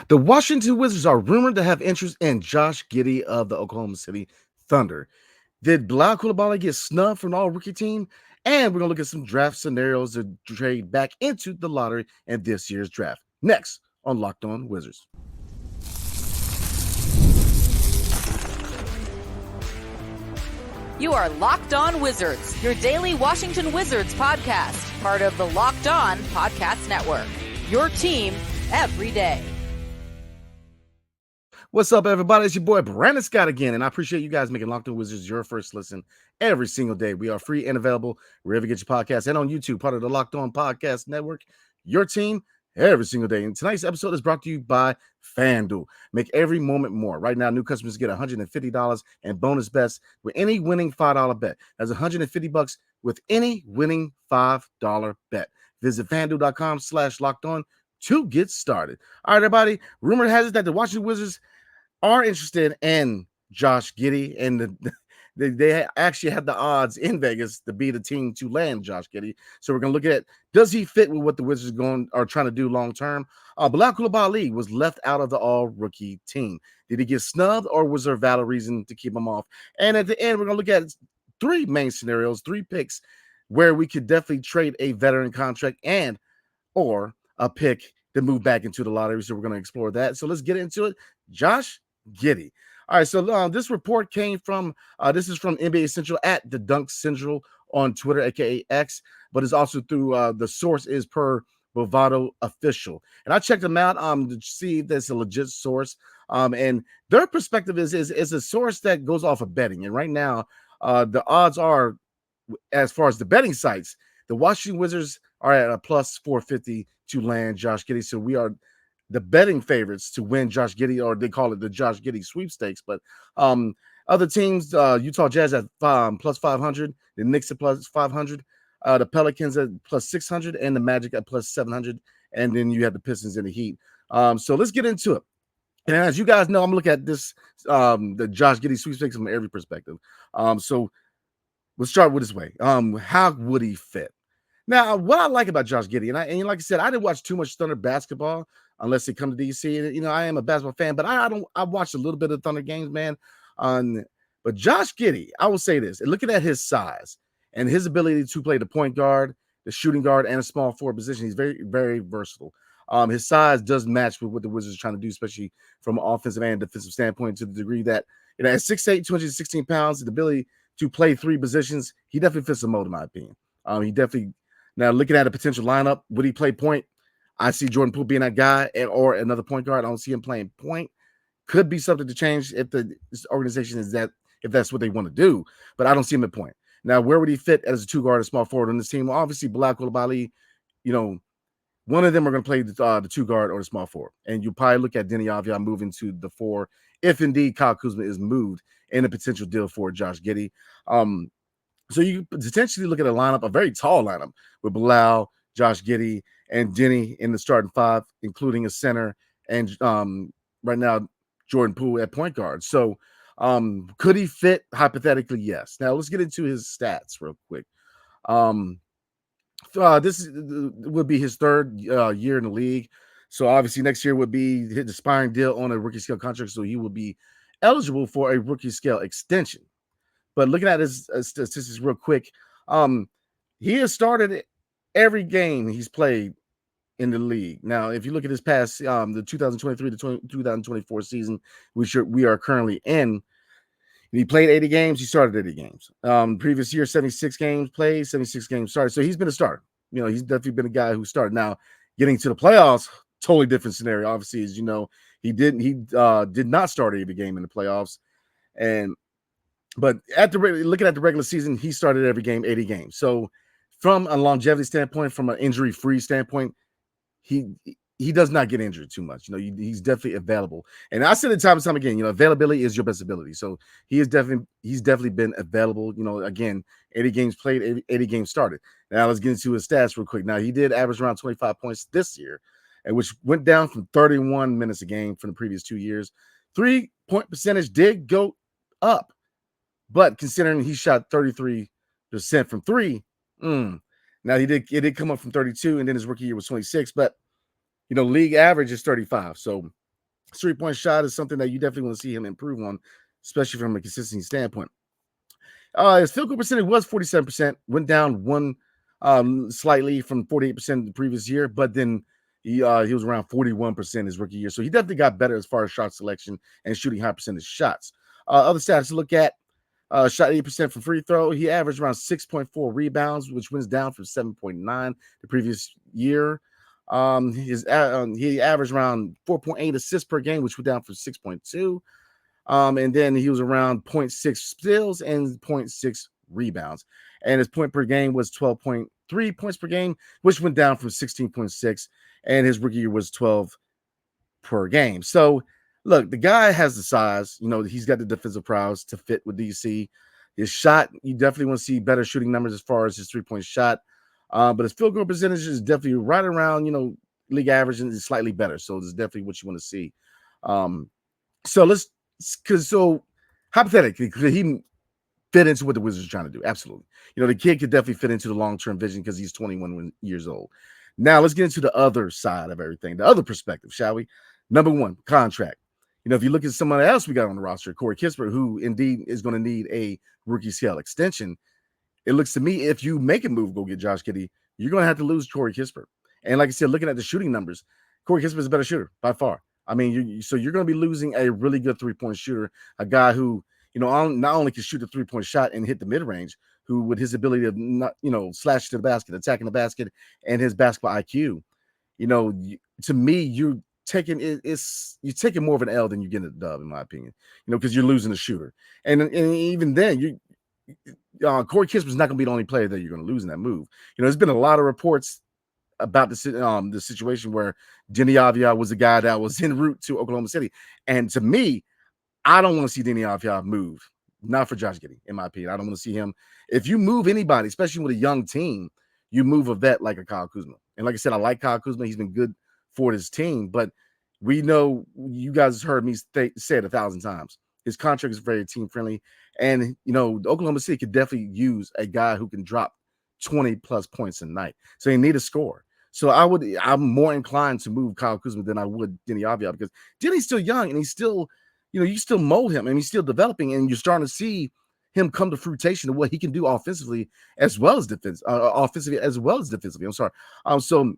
The Washington Wizards are rumored to have interest in Josh Giddey of the Oklahoma City Thunder. Did Bilal Coulibaly get snubbed from the all-rookie team? And we're going to look at some draft scenarios to trade back into the lottery in this year's draft. Next on Locked On Wizards. You are Locked On Wizards, your daily Washington Wizards podcast, part of the Locked On Podcast Network. Your team every day. What's up, everybody? It's your boy Brandon Scott again, and I appreciate you guys making Locked On Wizards your first listen every single day. We are free and available wherever you get your podcasts and on YouTube, part of the Locked On Podcast Network. Your team every single day. And tonight's episode is brought to you by FanDuel. Make every moment more. Right now, new customers get $150 and bonus bets with any winning $5 bet. That's $150 with any winning $5 bet. Visit FanDuel.com/lockedon to get started. All right, everybody. Rumor has it that the Washington Wizards are interested in Josh Giddey, and they actually have the odds in Vegas to be the team to land Josh Giddey. So we're going to look at, does he fit with what the Wizards are trying to do long term? Bilal Coulibaly was left out of the all-rookie team. Did he get snubbed, or was there a valid reason to keep him off? And at the end, we're going to look at three main scenarios, three picks where we could definitely trade a veteran contract and or a pick to move back into the lottery. So we're going to explore that. So let's get into it. Josh Giddey. All right, so this report came from, this is from NBA Central at the Dunk Central on Twitter, aka X, but it's also through, the source is per Bovado Official. And I checked them out to see if that's a legit source. And their perspective is a source that goes off of betting. And right now, the odds are, as far as the betting sites, the Washington Wizards are at a plus 450 to land Josh Giddey. So we are the betting favorites to win Josh Giddey, or they call it the Josh Giddey sweepstakes. But other teams, Utah Jazz at plus 500, the Knicks at plus 500, the Pelicans at plus 600, and the Magic at plus 700. And then you have the Pistons and the Heat. So let's get into it. And as you guys know, I'm looking at this, the Josh Giddey sweepstakes from every perspective. So we'll start with this way. How would he fit? Now, what I like about Josh Giddey, and like I said, I didn't watch too much Thunder basketball unless they come to DC. You know, I am a basketball fan, but I watched a little bit of Thunder games, man. But Josh Giddey, I will say this, and looking at his size and his ability to play the point guard, the shooting guard, and a small forward position, he's very, very versatile. His size does match with what the Wizards are trying to do, especially from an offensive and defensive standpoint, to the degree that, you know, at 6'8", 216 pounds, the ability to play three positions, he definitely fits the mold, in my opinion. He definitely, now looking at a potential lineup, would he play point? I see Jordan Poole being that guy, or another point guard. I don't see him playing point. Could be something to change if the organization is that, if that's what they want to do. But I don't see him at point. Now, where would he fit as a two guard or small forward on this team? Well, obviously, Bilal Coulibaly, you know, one of them are going to play the two guard or the small forward. And you probably look at Denny Avdia moving to the four, if indeed Kyle Kuzma is moved in a potential deal for Josh Giddey. So you potentially look at a lineup, a very tall lineup, with Bilal, Josh Giddey, and Denny in the starting five, including a center, and right now Jordan Poole at point guard. So could he fit? Hypothetically, yes. Now let's get into his stats real quick. This would be his third year in the league. So obviously next year would be his expiring deal on a rookie scale contract. So he will be eligible for a rookie scale extension. But looking at his statistics real quick, he has started every game he's played in the league. Now, if you look at his past, the 2023 to 2024 season, we are currently in, he played 80 games. He started 80 games. Previous year, 76 games played, 76 games started. So he's been a starter. You know, he's definitely been a guy who started. Now, getting to the playoffs, totally different scenario. Obviously, as you know, he did not start every game in the playoffs. But looking at the regular season, he started every game, 80 games. So from a longevity standpoint, from an injury-free standpoint, he does not get injured too much. You know, he's definitely available. And I said it time and time again, you know, availability is your best ability. So he's definitely been available. You know, again, 80 games played, 80 games started. Now let's get into his stats real quick. Now he did average around 25 points this year, and which went down from 31 minutes a game from the previous 2 years. 3-point percentage did go up, but considering he shot 33% from three, now it did come up from 32, and then his rookie year was 26. But you know, league average is 35. So 3-point shot is something that you definitely want to see him improve on, especially from a consistency standpoint. His field goal percentage was 47%, went down one slightly from 48% the previous year, but then he was around 41% his rookie year. So he definitely got better as far as shot selection and shooting high percentage shots. Other stats to look at, shot 80% from free throw. He averaged around 6.4 rebounds, which went down from 7.9 the previous year. He averaged around 4.8 assists per game, which went down from 6.2. And then he was around 0.6 steals and 0.6 rebounds. And his point per game was 12.3 points per game, which went down from 16.6. And his rookie year was 12 per game. So, look, the guy has the size. He's got the defensive prowess to fit with DC. His shot, you definitely want to see better shooting numbers as far as his 3-point shot. But his field goal percentage is definitely right around, league average and is slightly better. So, this is definitely what you want to see. So hypothetically, could he fit into what the Wizards are trying to do? Absolutely. The kid could definitely fit into the long-term vision because he's 21 years old. Now let's get into the other side of everything, the other perspective, shall we? Number one, contract. If you look at somebody else we got on the roster, Corey Kispert, who indeed is going to need a rookie scale extension, it looks to me if you make a move, go get Josh Giddey, you're going to have to lose Corey Kispert. And like I said, looking at the shooting numbers, Corey Kispert is a better shooter by far. I mean, you're going to be losing a really good 3-point shooter, a guy who, not only can shoot a 3-point shot and hit the mid-range, who with his ability to not, slash to the basket, attacking the basket, and his basketball IQ, to me, you're taking more of an L than you get a dub, in my opinion, because you're losing a shooter. And even then, Corey Kispert's not going to be the only player that you're going to lose in that move. There's been a lot of reports about the situation where Deni Avdija was the guy that was en route to Oklahoma City. And to me, I don't want to see Deni Avdija move. Not for Josh Giddey, in my opinion. I don't want to see him. If you move anybody, especially with a young team, you move a vet like a Kyle Kuzma. And like I said, I like Kyle Kuzma. He's been good for his team. But we know, you guys heard me say it 1,000 times, his contract is very team-friendly. And, Oklahoma City could definitely use a guy who can drop 20-plus points a night. So they need a score. So I'm more inclined to move Kyle Kuzma than I would Deni Avdija, because Denny's still young and he's still, you still mold him and he's still developing, and you're starting to see him come to fruition of what he can do offensively as well as defensively. I'm sorry. So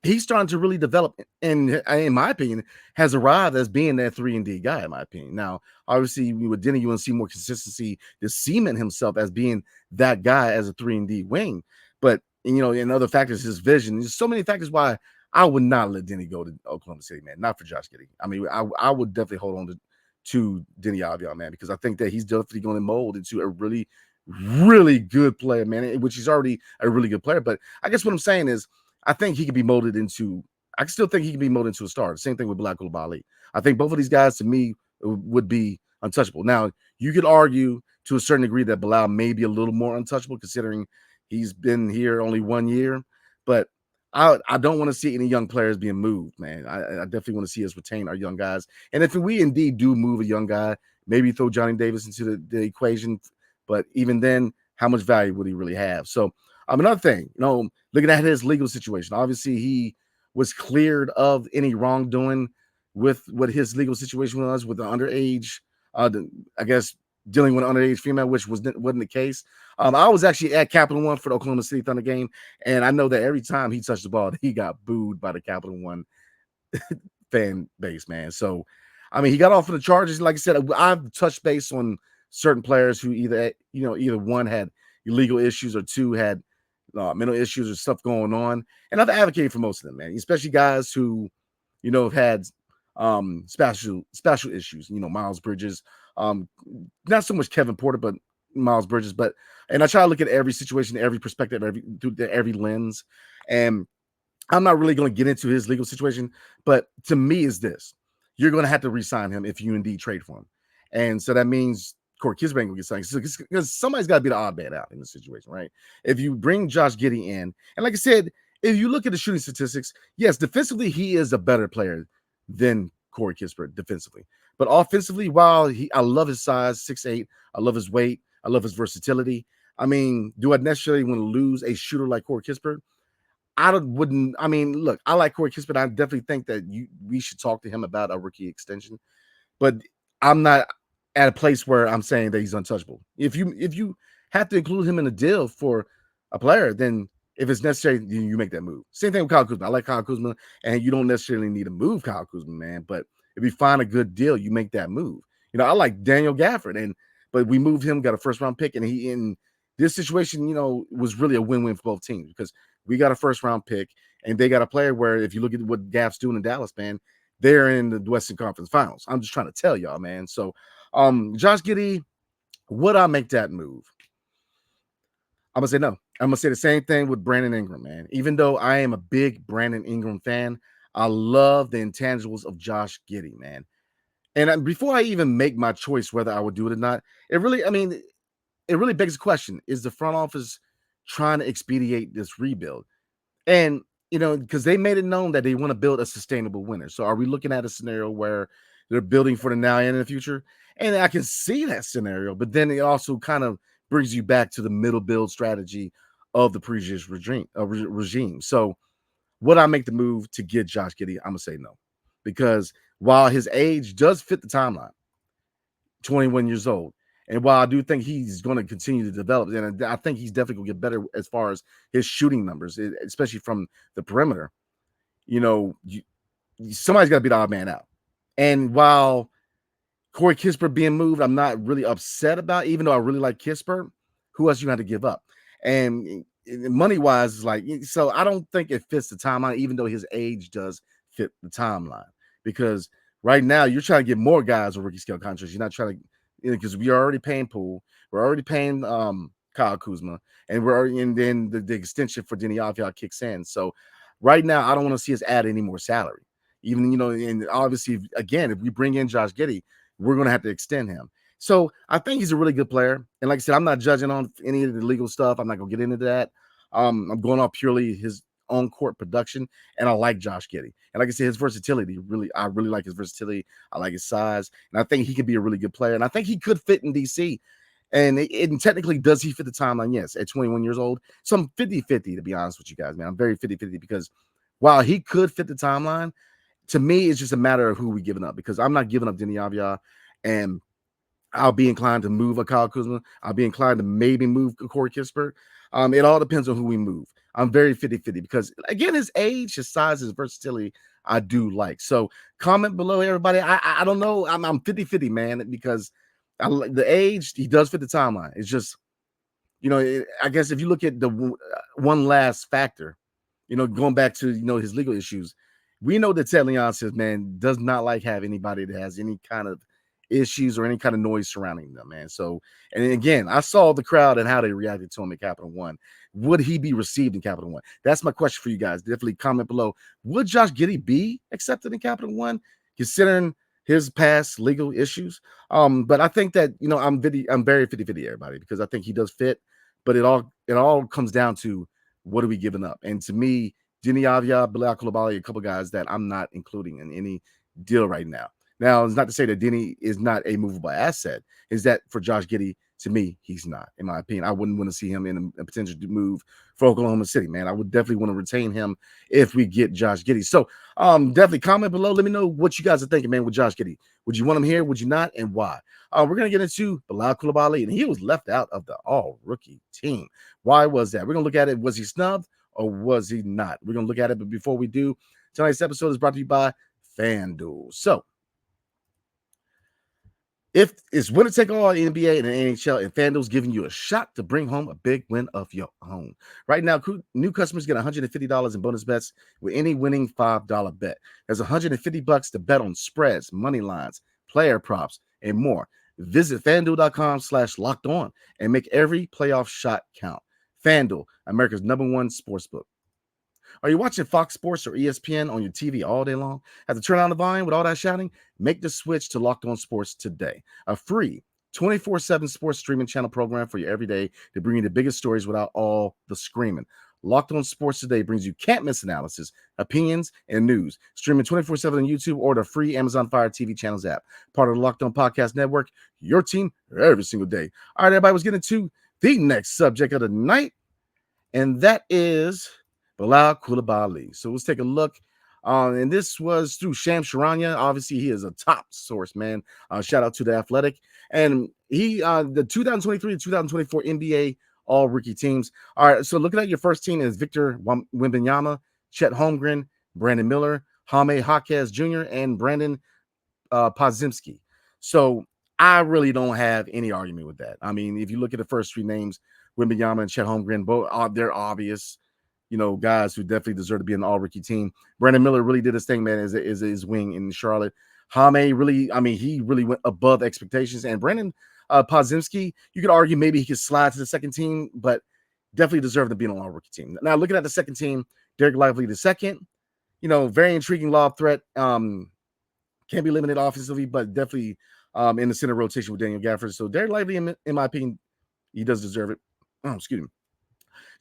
he's starting to really develop, and in my opinion, has arrived as being that 3-and-D guy, in my opinion. Now, obviously, with Denny, you want to see more consistency to cement himself as being that guy as a 3-and-D wing. But, and other factors, his vision. There's so many factors why I would not let Denny go to Oklahoma City, man. Not for Josh Giddey. I mean, I would definitely hold on to Deni Avdija, man, because I think that he's definitely going to mold into a really, really good player, man, which he's already a really good player. But I guess what I'm saying is, I think he can be molded into. I still think he can be molded into a star. Same thing with Bilal Coulibaly. I think both of these guys, to me, would be untouchable. Now, you could argue to a certain degree that Bilal may be a little more untouchable, considering he's been here only 1 year. But I don't want to see any young players being moved, man. I definitely want to see us retain our young guys. And if we indeed do move a young guy, maybe throw Johnny Davis into the equation. But even then, how much value would he really have? So, another thing, looking at his legal situation, obviously he was cleared of any wrongdoing with what his legal situation was with the underage, I guess, dealing with an underage female, which wasn't the case. I was actually at Capital One for the Oklahoma City Thunder game, and I know that every time he touched the ball, he got booed by the Capital One fan base, man. So, he got off of the charges. Like I said, I've touched base on certain players who either one had illegal issues or two had mental issues or stuff going on. And I've advocated for most of them, man, especially guys who, have had special issues, Miles Bridges, not so much Kevin Porter, but Miles Bridges. And I try to look at every situation, every perspective, through every lens. And I'm not really going to get into his legal situation, but to me is this: you're going to have to re-sign him if you indeed trade for him. And so that means Corey Kispert will get signed, because somebody's got to be the odd man out in this situation, right? If you bring Josh Giddey in, and like I said, if you look at the shooting statistics, yes, defensively he is a better player than Corey Kispert defensively, but offensively, while I love his size, 6'8", I love his weight, I love his versatility. Do I necessarily want to lose a shooter like Corey Kispert? wouldn't. I mean, look, I like Corey Kispert. I definitely think that we should talk to him about a rookie extension, but I'm not at a place where I'm saying that he's untouchable. If you have to include him in a deal for a player, then if it's necessary, then you make that move. Same thing with Kyle Kuzma. I like Kyle Kuzma, and you don't necessarily need to move Kyle Kuzma, man. But if you find a good deal, you make that move. I like Daniel Gafford, but we moved him, got a first round pick, and he in this situation, was really a win-win for both teams because we got a first round pick, and they got a player where if you look at what Gaff's doing in Dallas, man, they're in the Western Conference Finals. I'm just trying to tell y'all, man. So, Josh Giddey, would I make that move? I'm gonna say no. I'm gonna say the same thing with Brandon Ingram, man. Even though I am a big Brandon Ingram fan, I love the intangibles of Josh Giddey, man. And before I even make my choice whether I would do it or not, it really begs the question: is the front office trying to expedite this rebuild? And because they made it known that they want to build a sustainable winner. So are we looking at a scenario where they're building for the now and in the future? And I can see that scenario, but then it also kind of brings you back to the middle build strategy of the previous regime. So would I make the move to get Josh Giddey? I'm going to say no. Because while his age does fit the timeline, 21 years old, and while I do think he's going to continue to develop, and I think he's definitely going to get better as far as his shooting numbers, especially from the perimeter, somebody's got to be the odd man out. And while Corey Kispert being moved, I'm not really upset about, even though I really like Kispert. Who else you have to give up? And money-wise, is like, so I don't think it fits the timeline, even though his age does fit the timeline. Because right now, you're trying to get more guys with rookie scale contracts. You're not trying to, because we are already paying Poole, we're already paying Kyle Kuzma, and then the extension for Denny Avdia kicks in. So right now, I don't want to see us add any more salary. Even, and obviously, again, if we bring in Josh Giddey, we're going to have to extend him. So I think he's a really good player. And like I said, I'm not judging on any of the legal stuff. I'm not going to get into that. I'm going off purely his on-court production, and I like Josh Giddey. And like I said, his versatility, I really like his versatility. I like his size, and I think he could be a really good player. And I think he could fit in DC. And technically, does he fit the timeline? Yes, at 21 years old. So I'm 50-50, to be honest with you guys, man. I'm very 50-50 because while he could fit the timeline, to me, it's just a matter of who we giving up, because I'm not giving up Denny Avdia, and I'll be inclined to move a Kyle Kuzma. I'll be inclined to maybe move Corey Kispert. It all depends on who we move. I'm very 50-50 because, again, his age, his size, his versatility, I do like. So comment below, everybody. I don't know. I'm 50-50, man, because the age, he does fit the timeline. It's just, I guess if you look at the one last factor, going back to, his legal issues, we know that Ted Leonsis, man, does not like have anybody that has any kind of issues or any kind of noise surrounding them, man. So, and again, I saw the crowd and how they reacted to him at Capital One. Would he be received in Capital One? That's my question for you guys. Definitely comment below. Would Josh Giddey be accepted in Capital One, considering his past legal issues? But I think that, I'm very 50-50, everybody, because I think he does fit, but it all comes down to what are we giving up? And to me, Denny Avdia, Bilal Coulibaly, a couple guys that I'm not including in any deal right now. Now, it's not to say that Denny is not a movable asset. Is that for Josh Giddey? To me, he's not, in my opinion. I wouldn't want to see him in a potential move for Oklahoma City, man. I would definitely want to retain him if we get Josh Giddey. So definitely comment below. Let me know what you guys are thinking, man, with Josh Giddey. Would you want him here? Would you not? And why? We're going to get into Bilal Coulibaly, and he was left out of the all-rookie team. Why was that? We're going to look at it. Was he snubbed or was he not? We're going to look at it, but before we do, tonight's episode is brought to you by FanDuel. So, if it's winner take all in the NBA and the NHL, and FanDuel's giving you a shot to bring home a big win of your own. Right now, new customers get $150 in bonus bets with any winning $5 bet. There's $150 to bet on spreads, money lines, player props, and more. Visit FanDuel.com/lockedon and make every playoff shot count. FanDuel, America's #1 sportsbook. Are you watching Fox Sports or ESPN on your TV all day long? Have to turn on the volume with all that shouting? Make the switch to Locked On Sports today. A free 24/7 sports streaming channel program for you every day to bring you the biggest stories without all the screaming. Locked On Sports Today brings you can't-miss analysis, opinions, and news. Streaming 24/7 on YouTube or the free Amazon Fire TV channels app. Part of the Locked On Podcast Network, your team every single day. All right, everybody, let's get into the next subject of the night, and that is Bilal Coulibaly. So let's take a look. And this was through Sham Sharanya. Obviously, he is a top source, man. Shout out to the Athletic. And he, the 2023 to 2024 NBA All Rookie teams. All right, so looking at your first team is Victor Wembanyama, Chet Holmgren, Brandon Miller, Jaime Jaquez Jr., and Brandon Podziemski. So I really don't have any argument with that. I mean, if you look at the first three names, Wembanyama and Chet Holmgren, both they're obvious, guys who definitely deserve to be an all-rookie team. Brandon Miller really did his thing, man, as his wing in Charlotte. Jaime really, he really went above expectations. And Brandon Podziemski, you could argue maybe he could slide to the second team, but definitely deserved to be on an all-rookie team. Now, looking at the second team, Derek Lively the second, very intriguing lob threat. Can't be limited offensively, but definitely in the center rotation with Daniel Gafford. So Derek Lively, in my opinion, he does deserve it. Oh, excuse me.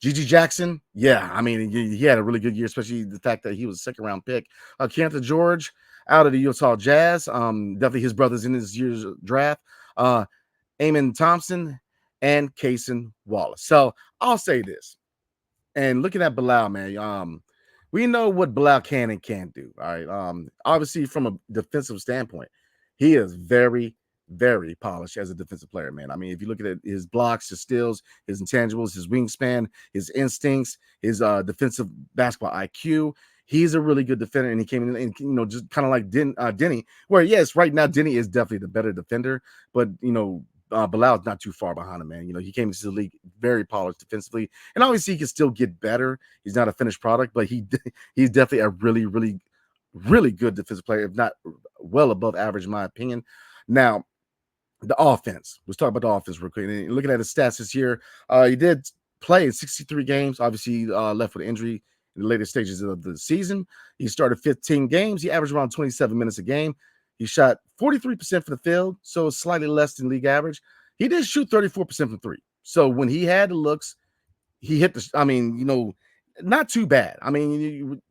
Gigi Jackson, yeah, I mean, he had a really good year, especially the fact that he was a second-round pick. Keontae George out of the Utah Jazz, definitely his brothers in this year's draft. Amon Thompson and Cason Wallace. So I'll say this, and looking at Bilal, man, we know what Bilal can and can't do. All right. Obviously, from a defensive standpoint, he is very, very polished as a defensive player, man. I mean, if you look at it, his blocks, his steals, his intangibles, his wingspan, his instincts, his defensive basketball IQ, he's a really good defender. And he came in and, just kind of like Denny, where, yes, right now, Denny is definitely the better defender, but, Bilal's not too far behind him, man. He came into the league very polished defensively, and obviously he can still get better. He's not a finished product, but he's definitely a really, really, really good defensive player, if not well above average, in my opinion. Now, the offense. Let's talk about the offense real quick. And looking at his stats this year, he did play in 63 games. Obviously, left with injury in the later stages of the season. He started 15 games. He averaged around 27 minutes a game. He shot 43% from the field, so slightly less than league average. He did shoot 34% from three. So when he had the looks, he hit not too bad. I mean,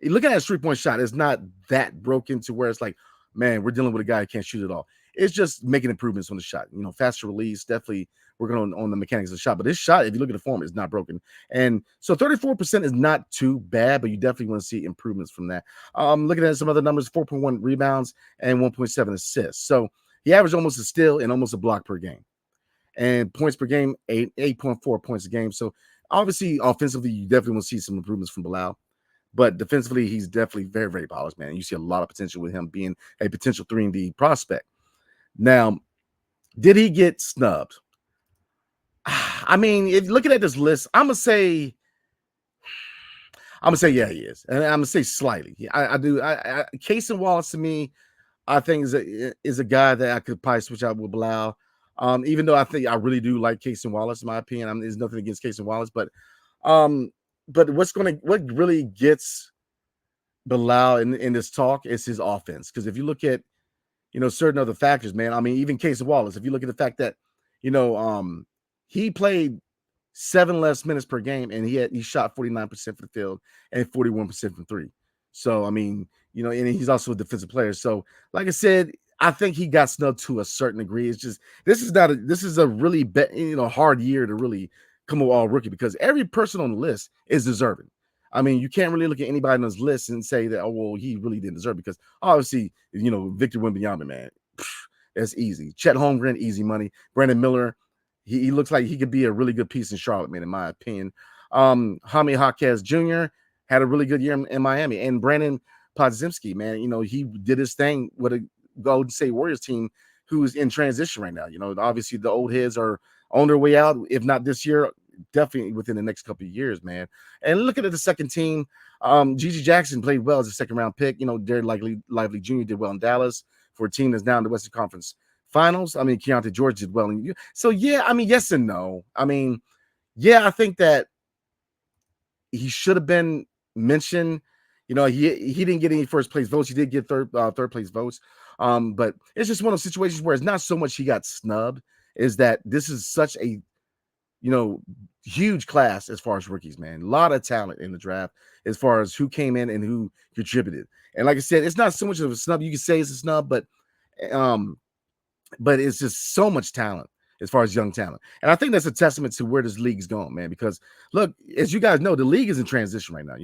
looking at his three-point shot, it's not that broken to where it's like, man, we're dealing with a guy who can't shoot at all. It's just making improvements on the shot. Faster release, definitely working on the mechanics of the shot. But this shot, if you look at the form, is not broken. And so 34% is not too bad, but you definitely want to see improvements from that. Looking at some other numbers, 4.1 rebounds and 1.7 assists. So he averaged almost a steal and almost a block per game. And points per game, 8.4 points a game. So obviously, offensively, you definitely want to see some improvements from Bilal. But defensively, he's definitely very, very polished, man. You see a lot of potential with him being a potential 3-and-D prospect. Now, did he get snubbed? I mean, if looking at this list, I'm gonna say yeah, he is, and I'm gonna say slightly. I do. Cason Wallace to me, I think is a guy that I could probably switch out with Bilal. Even though I think I really do like Cason Wallace, in my opinion. There's nothing against Cason Wallace, but what really gets Bilal in this talk is his offense. Because if you look at certain other factors, man. I mean, even Cason Wallace, if you look at the fact that, he played 7 less minutes per game and he shot 49% from the field and 41% from three. So, I mean, and he's also a defensive player. So, like I said, I think he got snubbed to a certain degree. It's just, this is a really, hard year to really come with all rookie because every person on the list is deserving. I mean, you can't really look at anybody on this list and say that, oh, well, he really didn't deserve it because obviously, Victor Wembanyama, man, that's easy. Chet Holmgren, easy money. Brandon Miller, he looks like he could be a really good piece in Charlotte, man, in my opinion. Jaime Jaquez Jr. had a really good year in Miami. And Brandon Podziemski, man, he did his thing with a Golden State Warriors team who's in transition right now. Obviously the old heads are on their way out, if not this year, definitely within the next couple of years, man. And looking at the second team, Gigi Jackson played well as a second-round pick. Derek Lively Jr. did well in Dallas for a team that's now in the Western Conference Finals. I mean, Keontae George did well. So, yeah, I mean, yes and no. I mean, yeah, I think that he should have been mentioned. He didn't get any first-place votes. He did get third-place votes. But it's just one of those situations where it's not so much he got snubbed, is that this is such a huge class as far as rookies, man. A lot of talent in the draft as far as who came in and who contributed. And like I said, it's not so much of a snub. You can say it's a snub, but it's just so much talent as far as young talent. And I think that's a testament to where this league's going, man. Because look, as you guys know, the league is in transition right now.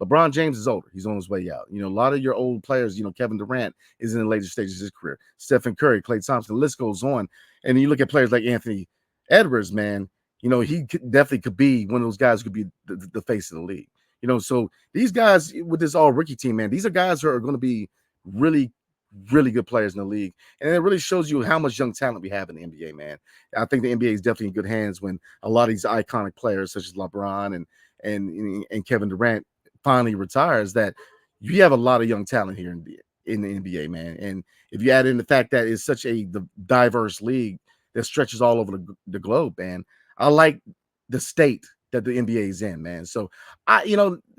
LeBron James is older. He's on his way out. A lot of your old players, Kevin Durant is in the later stages of his career. Stephen Curry, Klay Thompson, the list goes on. And you look at players like Anthony Edwards, man, he definitely could be one of those guys who could be the face of the league. So these guys with this all rookie team, man, these are guys who are going to be really, really good players in the league. And it really shows you how much young talent we have in the NBA, man. I think the NBA is definitely in good hands when a lot of these iconic players such as LeBron and Kevin Durant finally retires, that you have a lot of young talent here in the NBA, man. And if you add in the fact that it's such a diverse league that stretches all over the globe, man, I like the state that the NBA is in, man. So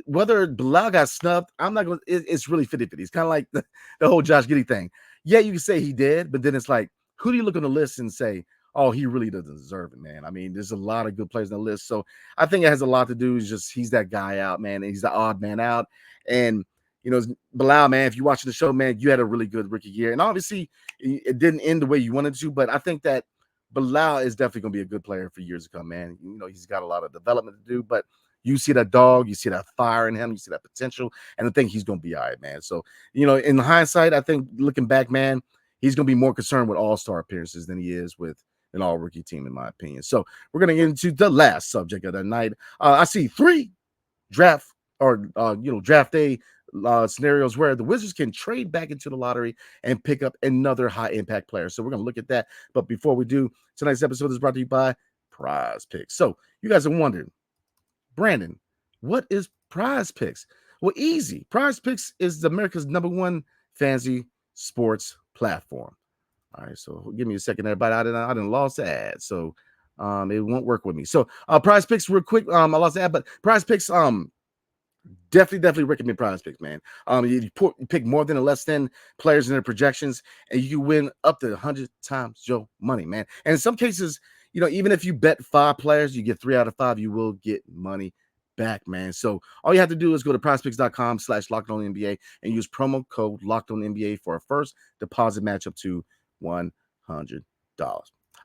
whether Bilal got snubbed, I'm not going to, it's really 50-50. It's kind of like the whole Josh Giddey thing. Yeah, you can say he did, but then it's like, who do you look on the list and say, oh, he really doesn't deserve it, man? I mean, there's a lot of good players on the list. So I think it has a lot to do with just he's that guy out, man. And he's the odd man out. And, Bilal, man, if you're watching the show, man, you had a really good rookie year. And obviously, it didn't end the way you wanted to, but I think that Bilal is definitely going to be a good player for years to come, man. He's got a lot of development to do, but you see that dog, you see that fire in him, you see that potential, and I think he's going to be all right, man. So, in hindsight, I think looking back, man, he's going to be more concerned with all-star appearances than he is with an all-rookie team, in my opinion. So we're going to get into the last subject of the night. I see 3 draft day scenarios where the Wizards can trade back into the lottery and pick up another high-impact player. So we're going to look at that. But before we do, tonight's episode is brought to you by PrizePicks. So you guys are wondering, Brandon, what is PrizePicks? Well, easy. PrizePicks is America's #1 fantasy sports platform. All right, so give me a second, everybody. I didn't lost the ad, so it won't work with me. So PrizePicks, real quick. I lost the ad, but PrizePicks, definitely recommend PrizePicks, man. You pick more than or less than players in their projections, and you win up to 100 times your money, man. And in some cases, even if you bet 5 players, you get 3 out of 5, you will get money back, man. So all you have to do is go to prizepicks.com/LockedOnNBA and use promo code LockedOnNBA for a first deposit match up to $100.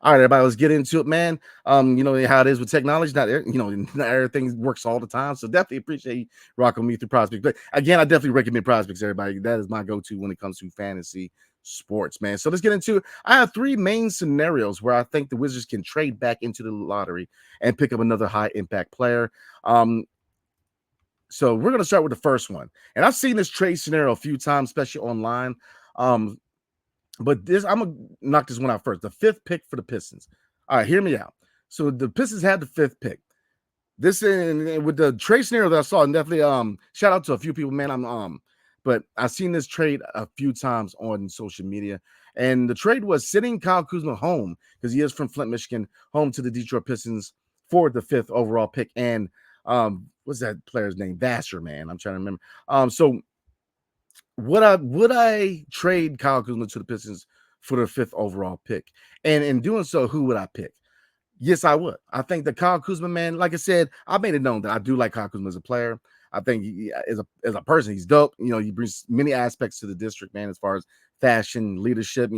All right, everybody, let's get into it, man. You know how it is with technology. Not everything works all the time. So definitely appreciate you rocking with me through PrizePicks. But again, I definitely recommend PrizePicks, everybody. That is my go-to when it comes to fantasy sports, man. So let's get into it. I have 3 main scenarios where I think the Wizards can trade back into the lottery and pick up another high-impact player. So we're going to start with the first one. And I've seen this trade scenario a few times, especially online. But I'm going to knock this one out first. The 5th pick for the Pistons. All right, hear me out. So the Pistons had the 5th pick. This with the trade scenario that I saw, and definitely shout out to a few people, man. But I've seen this trade a few times on social media. And the trade was sending Kyle Kuzma home, because he is from Flint, Michigan, home to the Detroit Pistons for the 5th overall pick. And what's that player's name? Vassar, man. I'm trying to remember. So would I trade Kyle Kuzma to the Pistons for the 5th overall pick? And in doing so, who would I pick? Yes, I would. I think that Kyle Kuzma, man, like I said, I made it known that I do like Kyle Kuzma as a player. I think he, as a person, he's dope. He brings many aspects to the district, man, as far as fashion, leadership.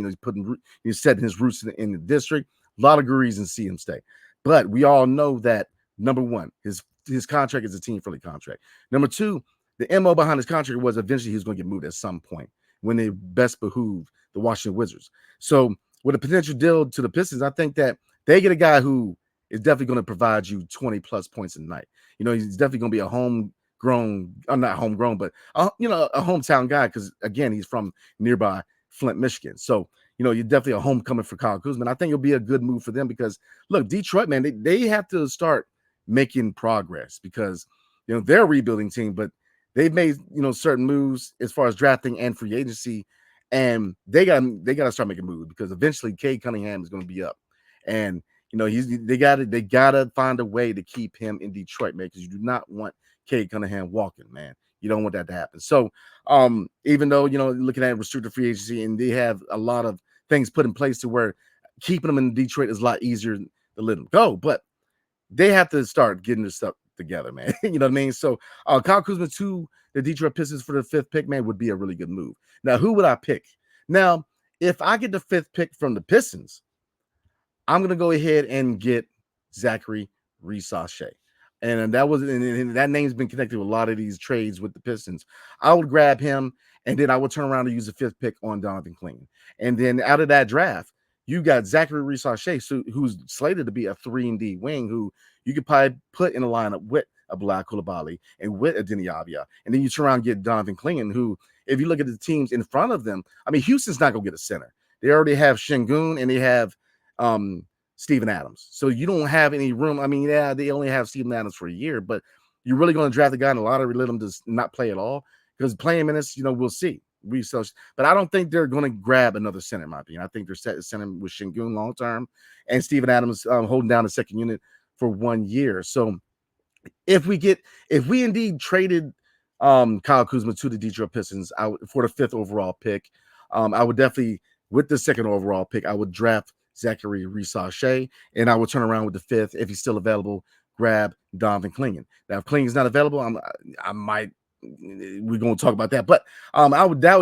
He's setting his roots in the district. A lot of good reasons to see him stay. But we all know that, number one, his contract is a team-friendly contract. Number 2, the MO behind his contract was eventually he was going to get moved at some point when it best behooved the Washington Wizards. So with a potential deal to the Pistons, I think that they get a guy who is definitely going to provide you 20-plus points a night. He's definitely going to be a not homegrown, but a hometown guy, because again, he's from nearby Flint, Michigan. So you're definitely a homecoming for Kyle Kuzma. And I think it'll be a good move for them because, look, Detroit, man, they have to start making progress because they're a rebuilding team, but they've made certain moves as far as drafting and free agency, and they got to start making moves because eventually Cade Cunningham is going to be up, and they got to find a way to keep him in Detroit, man, because you do not want Cade Cunningham walking, man. You don't want that to happen. So even though looking at restricted free agency, and they have a lot of things put in place to where keeping them in Detroit is a lot easier to let them go, but they have to start getting this stuff together, man. You know what I mean? So Kyle Kuzma to the Detroit Pistons for the 5th pick, man, would be a really good move. Now, who would I pick? Now, if I get the 5th pick from the Pistons, I'm going to go ahead and get Zachary Reese-Shea. And that name's been connected with a lot of these trades with the Pistons. I would grab him, and then I would turn around and use the 5th pick on Donovan Clingan. And then out of that draft, you got Zachary Reese-Shea, who's slated to be a 3-and-D wing, who you could probably put in a lineup with a Bilal Coulibaly and with a Deni Avdija. And then you turn around and get Donovan Clingan, who, if you look at the teams in front of them, I mean, Houston's not going to get a center. They already have Şengün and they have Steven Adams. So you don't have any room. I mean, yeah, they only have Steven Adams for a year, but you're really going to draft a guy in the lottery, let him just not play at all? Because playing minutes, we'll see. But I don't think they're going to grab another center, in my opinion. I think they're set to center with Şengün long term and Steven Adams holding down the second unit for 1 year. So if we indeed traded Kyle Kuzma to the Detroit Pistons for the 5th overall pick, I would definitely, with the 2nd overall pick, I would draft Zachary Reese-Shea, and I would turn around with the 5th, if he's still available, grab Donovan Clingan. Now, if Clingan's not available, we're going to talk about that, but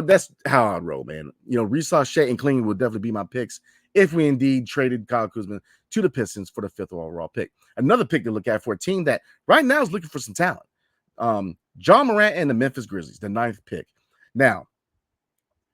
that's how I'd roll, man. Reese-Shea and Clingan would definitely be my picks if we indeed traded Kyle Kuzma to the Pistons for the 5th overall pick. Another pick to look at for a team that right now is looking for some talent. Ja Morant and the Memphis Grizzlies, the 9th pick. Now,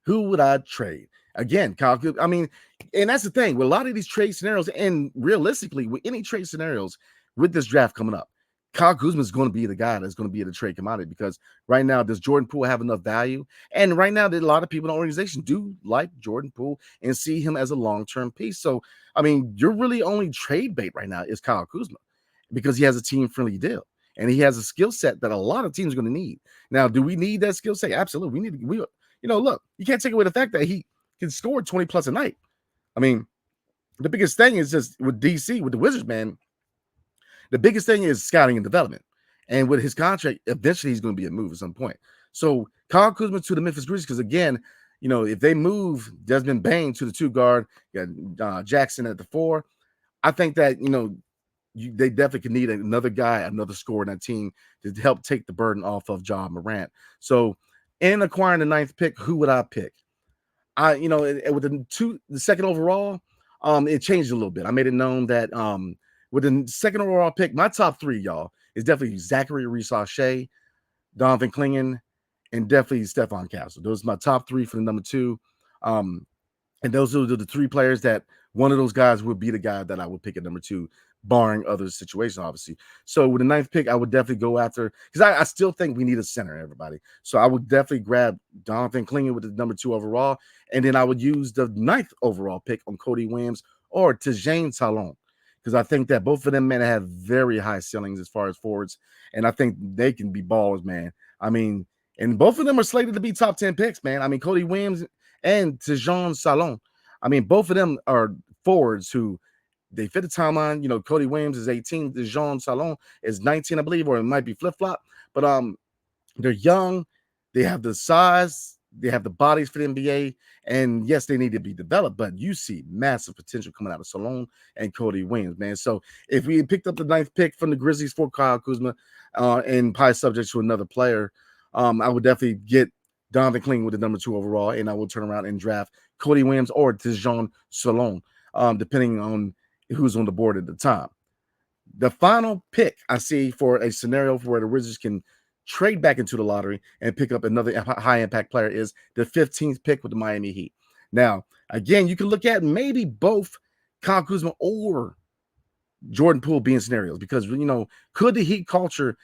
who would I trade? Again, Kyle Kuzma. I mean, and that's the thing with a lot of these trade scenarios, and realistically, with any trade scenarios with this draft coming up, Kyle Kuzma is going to be the guy that's going to be the trade commodity, because right now, does Jordan Poole have enough value? And right now, a lot of people in the organization do like Jordan Poole and see him as a long-term piece. So, I mean, your really only trade bait right now is Kyle Kuzma, because he has a team-friendly deal. And he has a skill set that a lot of teams are going to need. Now, do we need that skill set? Absolutely. Look, you can't take away the fact that he can score 20 plus a night. I mean, the biggest thing is just with DC, with the Wizards, man, the biggest thing is scouting and development. And with his contract, eventually he's going to be a move at some point. So Kyle Kuzma to the Memphis Grizzlies, because again, if they move Desmond Bane to the 2 guard, you got Jackson at the 4, I think that, they definitely could need another guy, another scorer in that team to help take the burden off of Ja Morant. So in acquiring the 9th pick, who would I pick? With the 2nd overall, it changed a little bit. I made it known that with the 2nd overall pick, my top 3, y'all, is definitely Zachary Reese-Shea, Donovan Clingan, and definitely Stephon Castle. Those are my top 3 for the number 2. And those are the 3 players that one of those guys would be the guy that I would pick at number 2, barring other situations, obviously. So with the 9th pick, I would definitely go after, because I still think we need a center, everybody. So I would definitely grab Donovan Clingan with the number 2 overall, and then I would use the 9th overall pick on Cody Williams or Tijane Talon, because I think that both of them, man, have very high ceilings as far as forwards, and I think they can be ballers, man. I mean, and both of them are slated to be top 10 picks, man. I mean, Cody Williams and Tijane Talon. I mean, both of them are forwards who they fit the timeline. Cody Williams is 18. Tijane Talon is 19, I believe, or it might be flip-flop. But they're young. They have the size. They have the bodies for the NBA. And, yes, they need to be developed. But you see massive potential coming out of Talon and Cody Williams, man. So if we picked up the 9th pick from the Grizzlies for Kyle Kuzma and probably subject to another player, I would definitely get Donovan Clingan with the number 2 overall, and I will turn around and draft Cody Williams or Tijane Talon, depending on who's on the board at the time. The final pick I see for a scenario where the Wizards can trade back into the lottery and pick up another high-impact player is the 15th pick with the Miami Heat. Now, again, you can look at maybe both Kyle Kuzma or Jordan Poole being scenarios, because, could the Heat culture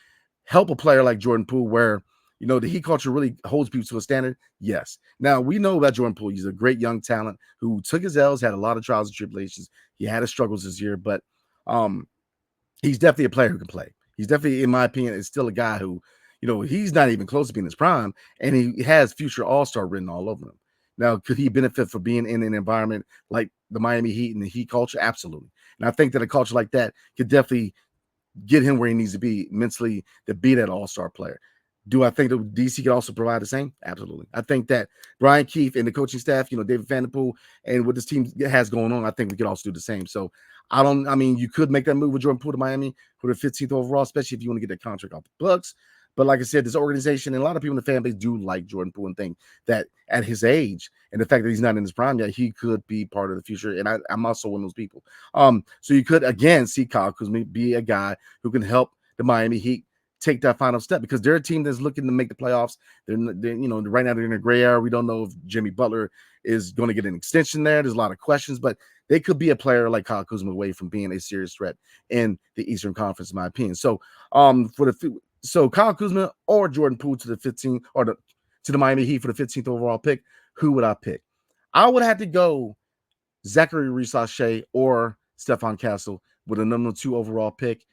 help a player like Jordan Poole where, the Heat culture really holds people to a standard? Yes. Now, we know about Jordan Poole. He's a great young talent who took his L's, had a lot of trials and tribulations. He had his struggles this year, but he's definitely a player who can play. He's definitely, in my opinion, is still a guy who, he's not even close to being his prime, and he has future all-star written all over him. Now, could he benefit from being in an environment like the Miami Heat and the Heat culture? Absolutely. And I think that a culture like that could definitely get him where he needs to be mentally to be that all-star player. Do I think that DC could also provide the same? Absolutely. I think that Brian Keefe and the coaching staff, David Vanderpool, and what this team has going on, I think we could also do the same. So you could make that move with Jordan Poole to Miami for the 15th overall, especially if you want to get that contract off the Bucks. But like I said, this organization and a lot of people in the fan base do like Jordan Poole and think that at his age and the fact that he's not in his prime yet, he could be part of the future. And I'm also one of those people. So you could again see Kyle Kuzma be a guy who can help the Miami Heat take that final step, because they're a team that's looking to make the playoffs. They're right now they're in a gray area. We don't know if Jimmy Butler is going to get an extension there. There's a lot of questions, but they could be a player like Kyle Kuzma away from being a serious threat in the Eastern Conference, in my opinion. So Kyle Kuzma or Jordan Poole to the 15th or to the Miami Heat for the 15th overall pick. Who would I pick? I would have to go Zachary Reese-Shea or Stephon Castle with a number 2 overall pick,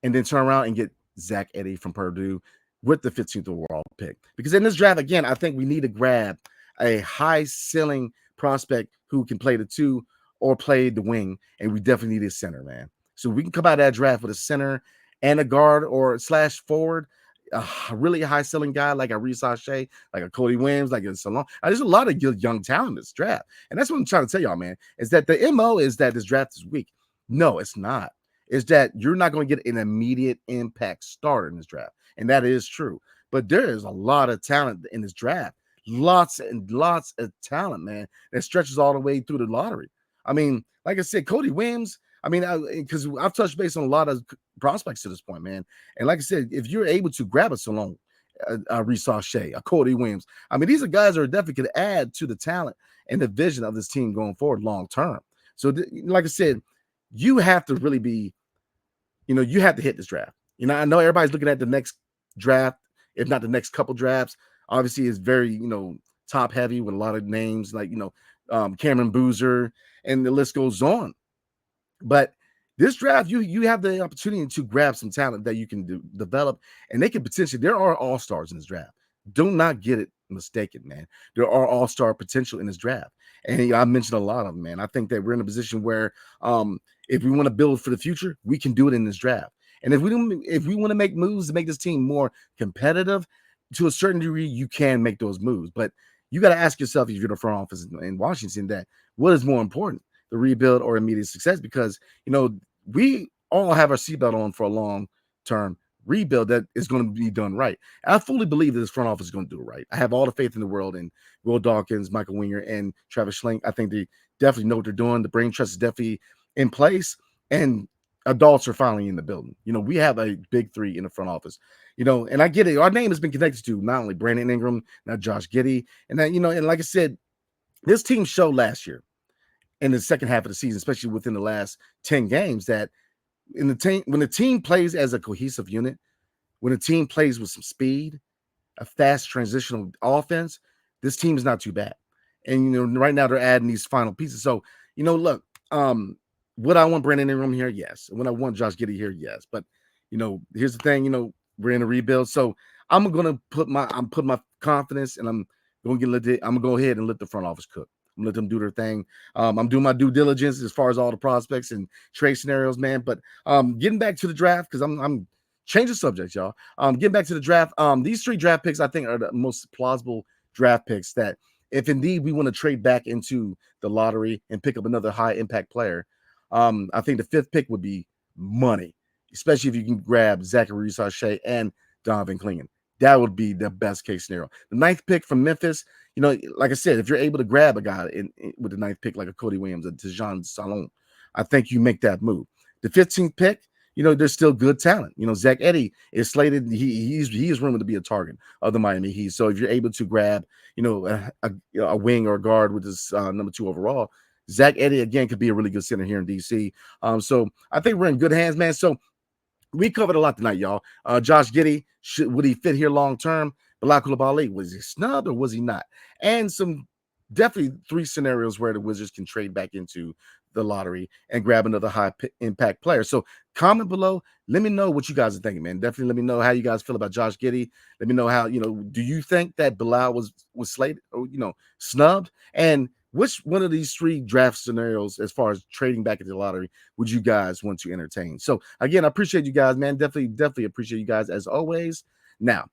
and then turn around and get Zach Edey from Purdue with the 15th overall pick. Because in this draft, again, I think we need to grab a high ceiling prospect who can play the 2 or play the wing, and we definitely need a center, man. So we can come out of that draft with a center and a guard or / forward, a really high ceiling guy like a Reese-Shea, like a Cody Williams, like a Salon. There's a lot of good young talent in this draft. And that's what I'm trying to tell y'all, man, is that the MO is that this draft is weak. No, it's not. Is that you're not going to get an immediate impact starter in this draft. And that is true. But there is a lot of talent in this draft. Lots and lots of talent, man, that stretches all the way through the lottery. I mean, like I said, Cody Williams, because I've touched base on a lot of prospects to this point, man. And like I said, if you're able to grab a Salon, a Reese-Shea, a Cody Williams, these are guys that are definitely could add to the talent and the vision of this team going forward long term. So, like I said, you have to really be, you have to hit this draft. I know everybody's looking at the next draft, if not the next couple drafts. Obviously, it's very, top heavy with a lot of names like, Cameron Boozer, and the list goes on. But this draft, you have the opportunity to grab some talent that you can develop, and they can potentially, there are all-stars in this draft. Do not get it mistaken, man. There are all-star potential in this draft. And I mentioned a lot of them, man. I think that we're in a position where if we want to build for the future, we can do it in this draft. And if we want to make moves to make this team more competitive, to a certain degree, you can make those moves. But you got to ask yourself, if you're the front office in Washington, that what is more important, the rebuild or immediate success? Because, we all have our seatbelt on for a long-term rebuild that is going to be done right. And I fully believe that this front office is going to do it right. I have all the faith in the world in Will Dawkins, Michael Winger, and Travis Schlenk. I think they definitely know what they're doing. The brain trust is definitely in place, and adults are finally in the building. We have a big 3 in the front office, and I get it. Our name has been connected to not only Brandon Ingram, not Josh Giddey. And that, and like I said, this team showed last year in the second half of the season, especially within the last 10 games, that when the team plays as a cohesive unit, when a team plays with some speed, a fast transitional offense, this team is not too bad. And, right now they're adding these final pieces. So, look, would I want Brandon Ingram here? Yes. Would I want Josh Giddey here? Yes. But, here's the thing, we're in a rebuild. So I'm going to put my confidence, and I'm going to go ahead and let the front office cook. I'm let them do their thing. I'm doing my due diligence as far as all the prospects and trade scenarios, man. But getting back to the draft, because I'm changing subjects, y'all. Getting back to the draft. These 3 draft picks, I think, are the most plausible draft picks that if indeed we want to trade back into the lottery and pick up another high impact player, I think the 5th pick would be money, especially if you can grab Zachary Reese-Shea and Donovan Clingan. That would be the best case scenario. The 9th pick from Memphis, like I said, if you're able to grab a guy with the 9th pick, like a Cody Williams, a Tejan Salon, I think you make that move. The 15th pick, there's still good talent. Zach Edey is slated. He is rumored to be a target of the Miami Heat. So if you're able to grab, a wing or a guard with this number 2 overall, Zach Edey, again, could be a really good center here in DC. So I think we're in good hands, man. So we covered a lot tonight, y'all. Josh Giddey, would he fit here long term? Bilal Coulibaly, was he snubbed or was he not? And some definitely 3 scenarios where the Wizards can trade back into the lottery and grab another high impact player. So comment below. Let me know what you guys are thinking, man. Definitely let me know how you guys feel about Josh Giddey. Let me know how, do you think that Bilal was slated or, snubbed? And which one of these 3 draft scenarios, as far as trading back into the lottery, would you guys want to entertain? So again, I appreciate you guys, man. Definitely appreciate you guys as always. Now,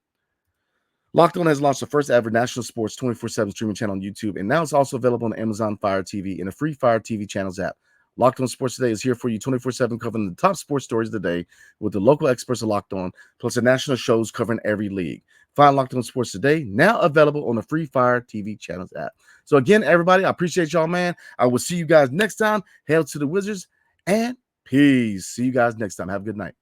Locked On has launched the first ever national sports 24/7 streaming channel on YouTube, and now it's also available on Amazon Fire TV and a free Fire TV channels app. Locked On Sports Today is here for you 24/7, covering the top sports stories of the day with the local experts of Locked On, plus the national shows covering every league. Find Locked On Sports Today, now available on the Free Fire TV channels app. So again, everybody, I appreciate y'all, man. I will see you guys next time. Hail to the Wizards and peace. See you guys next time. Have a good night.